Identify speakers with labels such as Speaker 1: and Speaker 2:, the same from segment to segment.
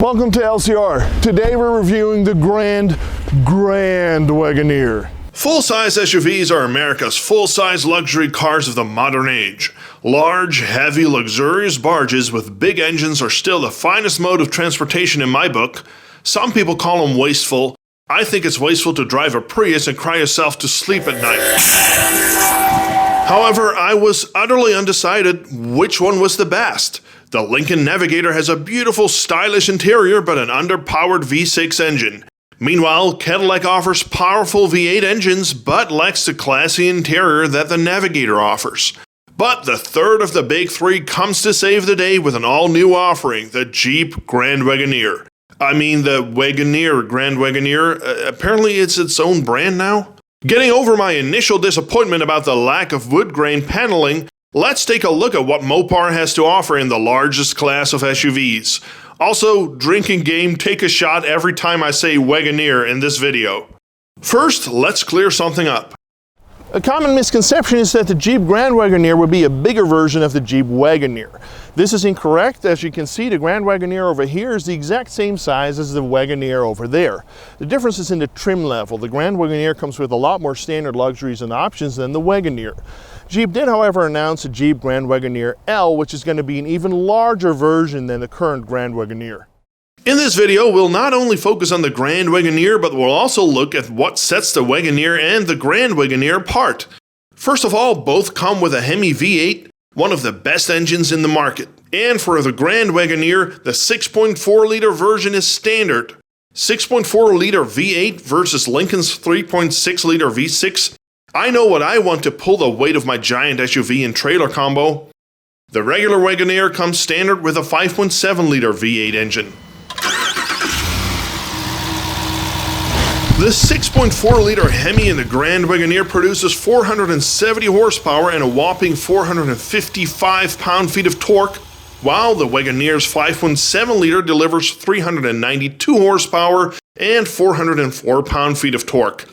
Speaker 1: Welcome to LCR. Today we're reviewing the Grand Wagoneer.
Speaker 2: Full-size SUVs are America's full-size luxury cars of the modern age. Large, heavy, luxurious barges with big engines are still the finest mode of transportation in my book. Some people call them wasteful. I think it's wasteful to drive a Prius and cry yourself to sleep at night. However, I was utterly undecided which one was the best. The Lincoln Navigator has a beautiful, stylish interior but an underpowered V6 engine. Meanwhile, Cadillac offers powerful V8 engines but lacks the classy interior that the Navigator offers. But the third of the big three comes to save the day with an all-new offering, the Jeep Grand Wagoneer. I mean the Wagoneer Grand Wagoneer. Apparently it's its own brand now? Getting over my initial disappointment about the lack of woodgrain paneling, let's take a look at what Mopar has to offer in the largest class of SUVs. Also, drinking game, take a shot every time I say Wagoneer in this video. First, let's clear something up.
Speaker 1: A common misconception is that the Jeep Grand Wagoneer would be a bigger version of the Jeep Wagoneer. This is incorrect. As you can see, the Grand Wagoneer over here is the exact same size as the Wagoneer over there. The difference is in the trim level. The Grand Wagoneer comes with a lot more standard luxuries and options than the Wagoneer. Jeep did, however, announce a Jeep Grand Wagoneer L, which is going to be an even larger version than the current Grand Wagoneer.
Speaker 2: In this video, we'll not only focus on the Grand Wagoneer, but we'll also look at what sets the Wagoneer and the Grand Wagoneer apart. First of all, both come with a Hemi V8, one of the best engines in the market. And for the Grand Wagoneer, the 6.4-liter version is standard. 6.4-liter V8 versus Lincoln's 3.6-liter V6. I know what I want to pull the weight of my giant SUV and trailer combo. The regular Wagoneer comes standard with a 5.7-liter V8 engine. The 6.4-liter Hemi in the Grand Wagoneer produces 470 horsepower and a whopping 455 pound-feet of torque, while the Wagoneer's 5.7-liter delivers 392 horsepower and 404 pound-feet of torque.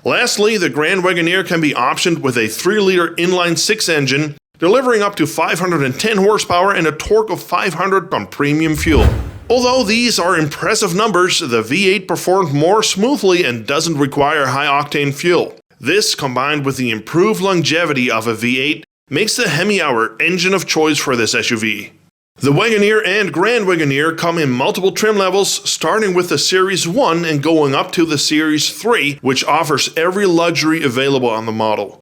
Speaker 2: Lastly, the Grand Wagoneer can be optioned with a 3-liter inline-6 engine, delivering up to 510 horsepower and a torque of 500 on premium fuel. Although these are impressive numbers, the V8 performed more smoothly and doesn't require high-octane fuel. This, combined with the improved longevity of a V8, makes the Hemi our engine of choice for this SUV. The Wagoneer and Grand Wagoneer come in multiple trim levels, starting with the Series 1 and going up to the Series 3, which offers every luxury available on the model.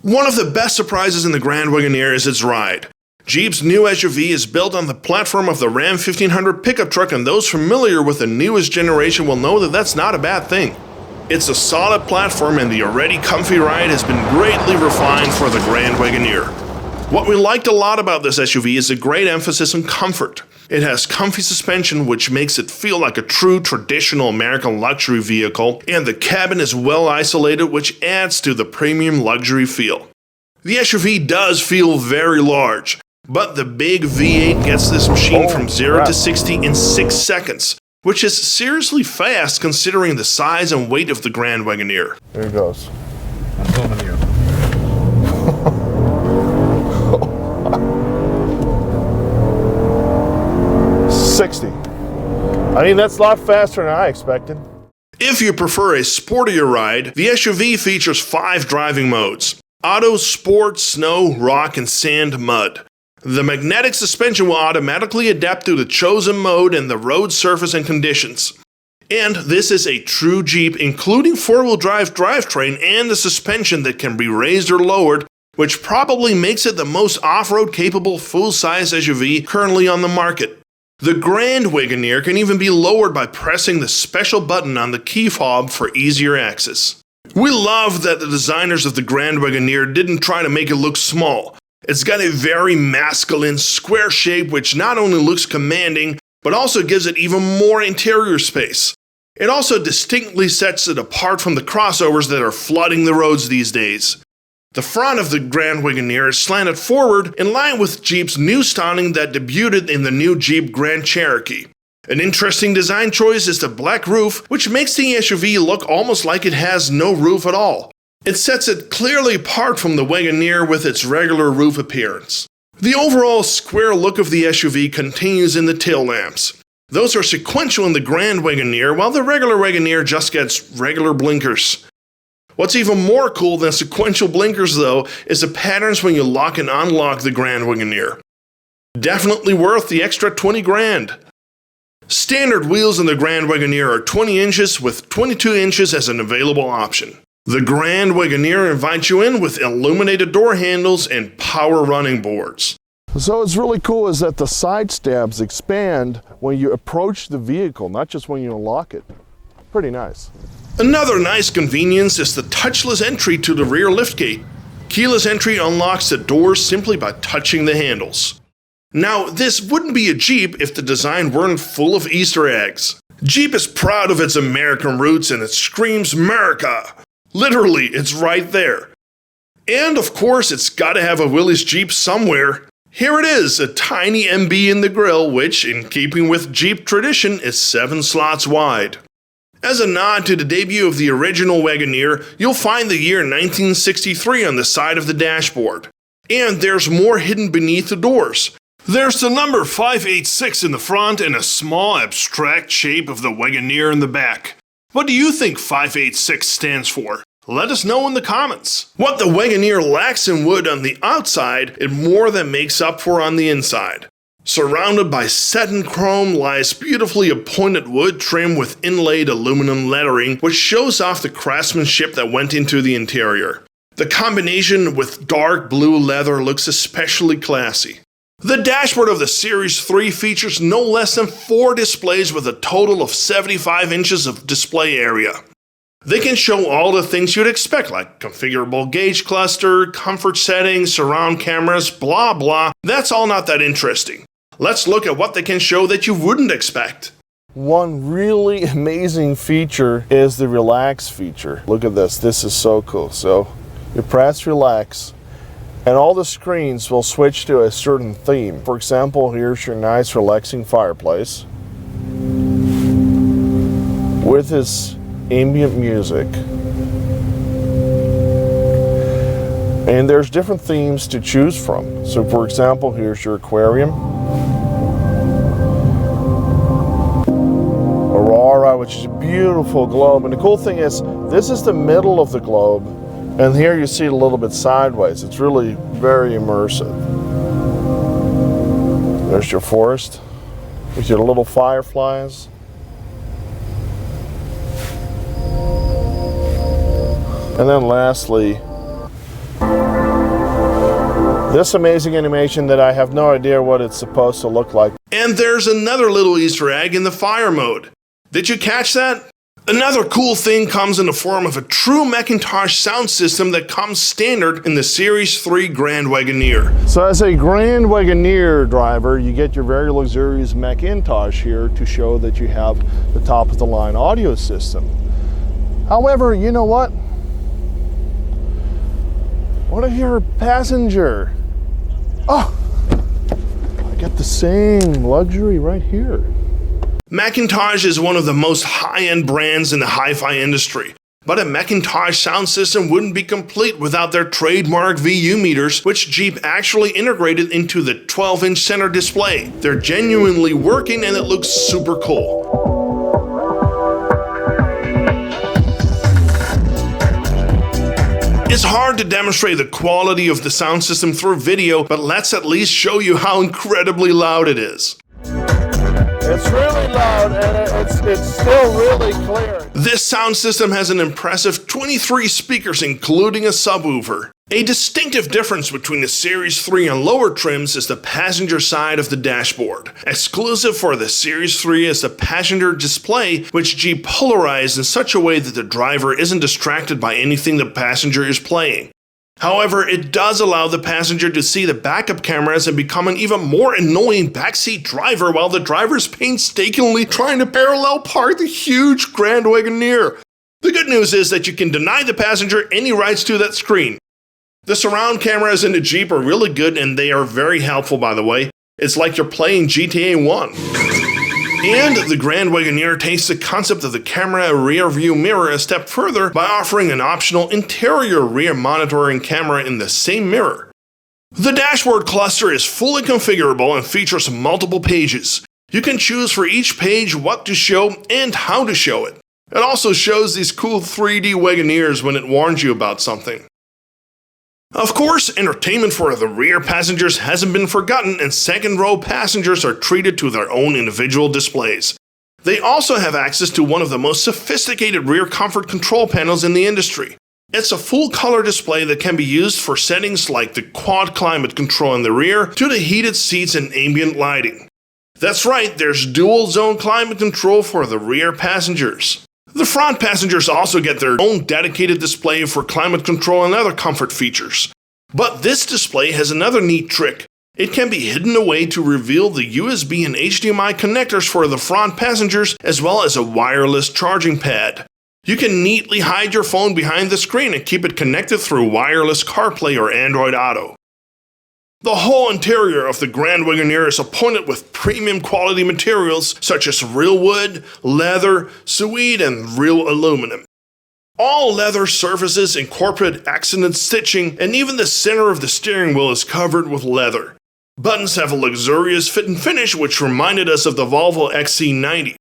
Speaker 2: One of the best surprises in the Grand Wagoneer is its ride. Jeep's new SUV is built on the platform of the Ram 1500 pickup truck, and those familiar with the newest generation will know that that's not a bad thing. It's a solid platform, and the already comfy ride has been greatly refined for the Grand Wagoneer. What we liked a lot about this SUV is a great emphasis on comfort. It has comfy suspension, which makes it feel like a true traditional American luxury vehicle, and the cabin is well isolated, which adds to the premium luxury feel. The SUV does feel very large, but the big V8 gets this machine from 0 to 60 in 6 seconds, which is seriously fast considering the size and weight of the Grand Wagoneer.
Speaker 1: There it goes.
Speaker 3: I'm filming you.
Speaker 1: 60. I mean, that's a lot faster than I expected.
Speaker 2: If you prefer a sportier ride, the SUV features 5 driving modes: Auto, Sport, Snow, Rock, and Sand, Mud. The magnetic suspension will automatically adapt to the chosen mode and the road surface and conditions. And this is a true Jeep, including 4-wheel drive drivetrain and the suspension that can be raised or lowered, which probably makes it the most off-road capable full-size SUV currently on the market. The Grand Wagoneer can even be lowered by pressing the special button on the key fob for easier access. We love that the designers of the Grand Wagoneer didn't try to make it look small. It's got a very masculine, square shape which not only looks commanding, but also gives it even more interior space. It also distinctly sets it apart from the crossovers that are flooding the roads these days. The front of the Grand Wagoneer is slanted forward in line with Jeep's new styling that debuted in the new Jeep Grand Cherokee. An interesting design choice is the black roof, which makes the SUV look almost like it has no roof at all. It sets it clearly apart from the Wagoneer with its regular roof appearance. The overall square look of the SUV continues in the tail lamps. Those are sequential in the Grand Wagoneer, while the regular Wagoneer just gets regular blinkers. What's even more cool than sequential blinkers though is the patterns when you lock and unlock the Grand Wagoneer. Definitely worth the extra 20 grand. Standard wheels in the Grand Wagoneer are 20 inches with 22 inches as an available option. The Grand Wagoneer invites you in with illuminated door handles and power running boards.
Speaker 1: So what's really cool is that the side stabs expand when you approach the vehicle, not just when you unlock it. Pretty nice.
Speaker 2: Another nice convenience is the touchless entry to the rear liftgate. Keyless entry unlocks the doors simply by touching the handles. Now, this wouldn't be a Jeep if the design weren't full of Easter eggs. Jeep is proud of its American roots and it screams America. Literally, it's right there. And of course, it's gotta have a Willys Jeep somewhere. Here it is, a tiny MB in the grille, which, in keeping with Jeep tradition, is 7 slots wide. As a nod to the debut of the original Wagoneer, you'll find the year 1963 on the side of the dashboard. And there's more hidden beneath the doors. There's the number 586 in the front and a small abstract shape of the Wagoneer in the back. What do you think 586 stands for? Let us know in the comments. What the Wagoneer lacks in wood on the outside, it more than makes up for on the inside. Surrounded by satin chrome lies beautifully appointed wood trim with inlaid aluminum lettering, which shows off the craftsmanship that went into the interior. The combination with dark blue leather looks especially classy. The dashboard of the Series 3 features no less than 4 displays with a total of 75 inches of display area. They can show all the things you'd expect, like configurable gauge cluster, comfort settings, surround cameras, blah blah. That's all not that interesting. Let's look at what they can show that you wouldn't expect.
Speaker 1: One really amazing feature is the relax feature. Look at this, this is so cool. So you press relax and all the screens will switch to a certain theme. For example, here's your nice relaxing fireplace with this ambient music. And there's different themes to choose from. So for example, here's your aquarium. Aurora, which is a beautiful globe. And the cool thing is, this is the middle of the globe. And here you see it a little bit sideways. It's really very immersive. There's your forest with your little fireflies. And then lastly, this amazing animation that I have no idea what it's supposed to look like.
Speaker 2: And there's another little Easter egg in the fire mode. Did you catch that? Another cool thing comes in the form of a true McIntosh sound system that comes standard in the Series 3 Grand Wagoneer.
Speaker 1: So as a Grand Wagoneer driver, you get your very luxurious McIntosh here to show that you have the top of the line audio system. However, you know what? What if you're a passenger? Oh, I got the same luxury right here.
Speaker 2: McIntosh is one of the most high-end brands in the hi-fi industry, but a McIntosh sound system wouldn't be complete without their trademark VU meters, which Jeep actually integrated into the 12-inch center display. They're genuinely working and it looks super cool. It's hard to demonstrate the quality of the sound system through video, but let's at least show you how incredibly loud it is.
Speaker 1: It's really loud and it's still really clear.
Speaker 2: This sound system has an impressive 23 speakers including a subwoofer. A distinctive difference between the Series 3 and lower trims is the passenger side of the dashboard. Exclusive for the Series 3 is the passenger display, which Jeep polarized in such a way that the driver isn't distracted by anything the passenger is playing. However, it does allow the passenger to see the backup cameras and become an even more annoying backseat driver while the driver is painstakingly trying to parallel park the huge Grand Wagoneer. The good news is that you can deny the passenger any rights to that screen. The surround cameras in the Jeep are really good and they are very helpful, by the way. It's like you're playing GTA 1. And the Grand Wagoneer takes the concept of the camera rear view mirror a step further by offering an optional interior rear monitoring camera in the same mirror. The dashboard cluster is fully configurable and features multiple pages. You can choose for each page what to show and how to show it. It also shows these cool 3D Wagoneers when it warns you about something. Of course, entertainment for the rear passengers hasn't been forgotten, and second row passengers are treated to their own individual displays. They also have access to one of the most sophisticated rear comfort control panels in the industry. It's a full color display that can be used for settings like the quad climate control in the rear to the heated seats and ambient lighting. That's right, there's dual zone climate control for the rear passengers. The front passengers also get their own dedicated display for climate control and other comfort features. But this display has another neat trick. It can be hidden away to reveal the USB and HDMI connectors for the front passengers, as well as a wireless charging pad. You can neatly hide your phone behind the screen and keep it connected through wireless CarPlay or Android Auto. The whole interior of the Grand Wagoneer is appointed with premium quality materials such as real wood, leather, suede, and real aluminum. All leather surfaces incorporate accented stitching, and even the center of the steering wheel is covered with leather. Buttons have a luxurious fit and finish which reminded us of the Volvo XC90.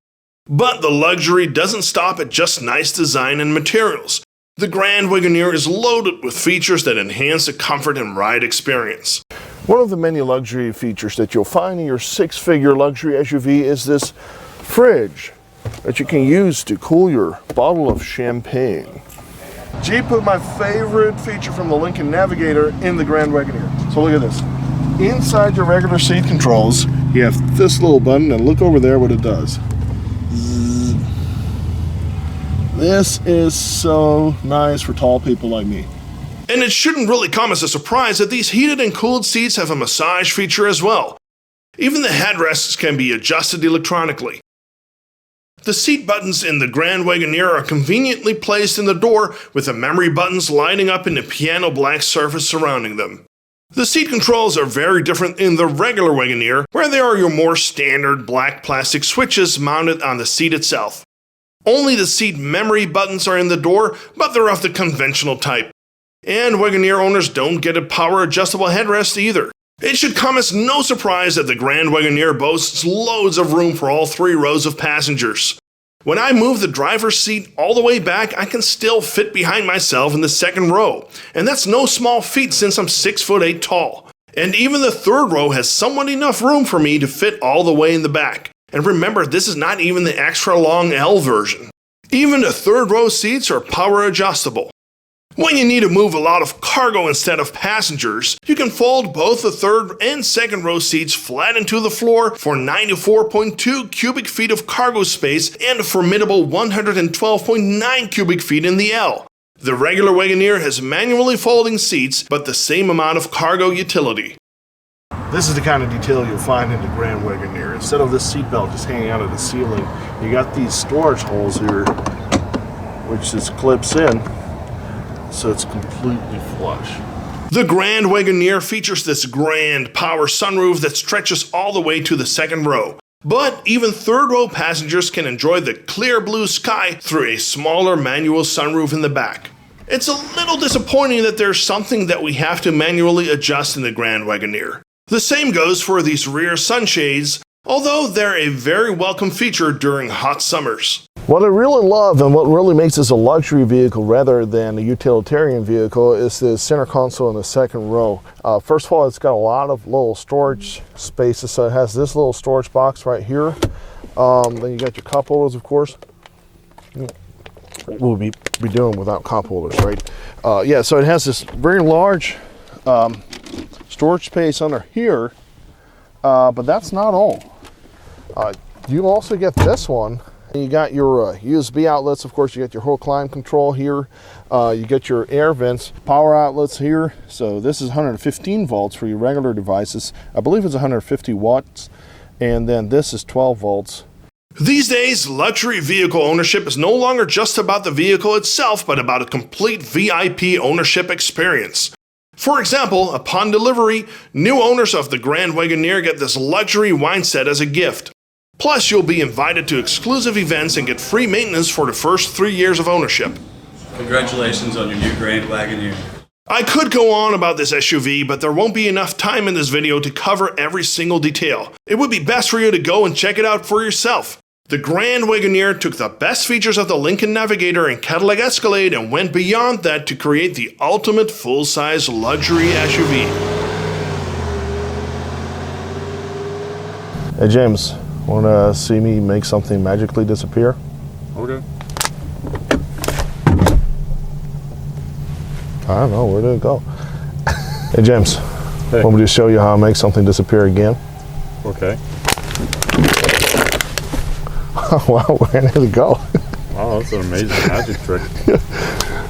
Speaker 2: But the luxury doesn't stop at just nice design and materials. The Grand Wagoneer is loaded with features that enhance the comfort and ride experience.
Speaker 1: One of the many luxury features that you'll find in your six-figure luxury SUV is this fridge that you can use to cool your bottle of champagne. Jeep put my favorite feature from the Lincoln Navigator in the Grand Wagoneer. So look at this. Inside your regular seat controls, you have this little button, and look over there what it does. Zzz. This is so nice for tall people like me.
Speaker 2: And it shouldn't really come as a surprise that these heated and cooled seats have a massage feature as well. Even the headrests can be adjusted electronically. The seat buttons in the Grand Wagoneer are conveniently placed in the door, with the memory buttons lighting up in the piano black surface surrounding them. The seat controls are very different in the regular Wagoneer, where they are your more standard black plastic switches mounted on the seat itself. Only the seat memory buttons are in the door, but they're of the conventional type. And Wagoneer owners don't get a power adjustable headrest either. It should come as no surprise that the Grand Wagoneer boasts loads of room for all 3 rows of passengers. When I move the driver's seat all the way back, I can still fit behind myself in the second row. And that's no small feat since I'm 6'8" tall. And even the third row has somewhat enough room for me to fit all the way in the back. And remember, this is not even the extra long L version. Even the third row seats are power adjustable. When you need to move a lot of cargo instead of passengers, you can fold both the third and second row seats flat into the floor for 94.2 cubic feet of cargo space and a formidable 112.9 cubic feet in the L. The regular Wagoneer has manually folding seats, but the same amount of cargo utility.
Speaker 1: This is the kind of detail you'll find in the Grand Wagoneer. Instead of this seatbelt just hanging out of the ceiling, you got these storage holes here, which just clips in. So it's completely flush.
Speaker 2: The Grand Wagoneer features this grand power sunroof that stretches all the way to the second row. But even third row passengers can enjoy the clear blue sky through a smaller manual sunroof in the back. It's a little disappointing that there's something that we have to manually adjust in the Grand Wagoneer. The same goes for these rear sunshades, although they're a very welcome feature during hot summers.
Speaker 1: What I really love and what really makes this a luxury vehicle rather than a utilitarian vehicle is the center console in the second row. First of all, it's got a lot of little storage spaces. So it has this little storage box right here. Then you got your cup holders, of course. We'll be doing without cup holders, right? Yeah, so it has this very large storage space under here, but that's not all. You also get this one. You got your USB outlets, of course. You got your whole climate control here. You get your air vents, power outlets here. So this is 115 volts for your regular devices. I believe it's 150 watts. And then this is 12 volts.
Speaker 2: These days, luxury vehicle ownership is no longer just about the vehicle itself, but about a complete VIP ownership experience. For example, upon delivery, new owners of the Grand Wagoneer get this luxury wine set as a gift. Plus, you'll be invited to exclusive events and get free maintenance for the first 3 years of ownership.
Speaker 3: Congratulations on your new Grand Wagoneer.
Speaker 2: I could go on about this SUV, but there won't be enough time in this video to cover every single detail. It would be best for you to go and check it out for yourself. The Grand Wagoneer took the best features of the Lincoln Navigator and Cadillac Escalade and went beyond that to create the ultimate full-size luxury SUV.
Speaker 1: Hey James, wanna see me make something magically disappear?
Speaker 3: Okay.
Speaker 1: I don't know, where did it go? Hey James,
Speaker 3: Hey.
Speaker 1: want me to show you how I make something disappear again?
Speaker 3: Okay.
Speaker 1: Wow, where did it go?
Speaker 3: Wow, that's an amazing magic trick.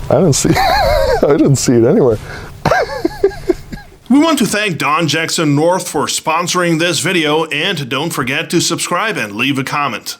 Speaker 1: I didn't see it anywhere.
Speaker 2: We want to thank Don Jackson North for sponsoring this video, and don't forget to subscribe and leave a comment.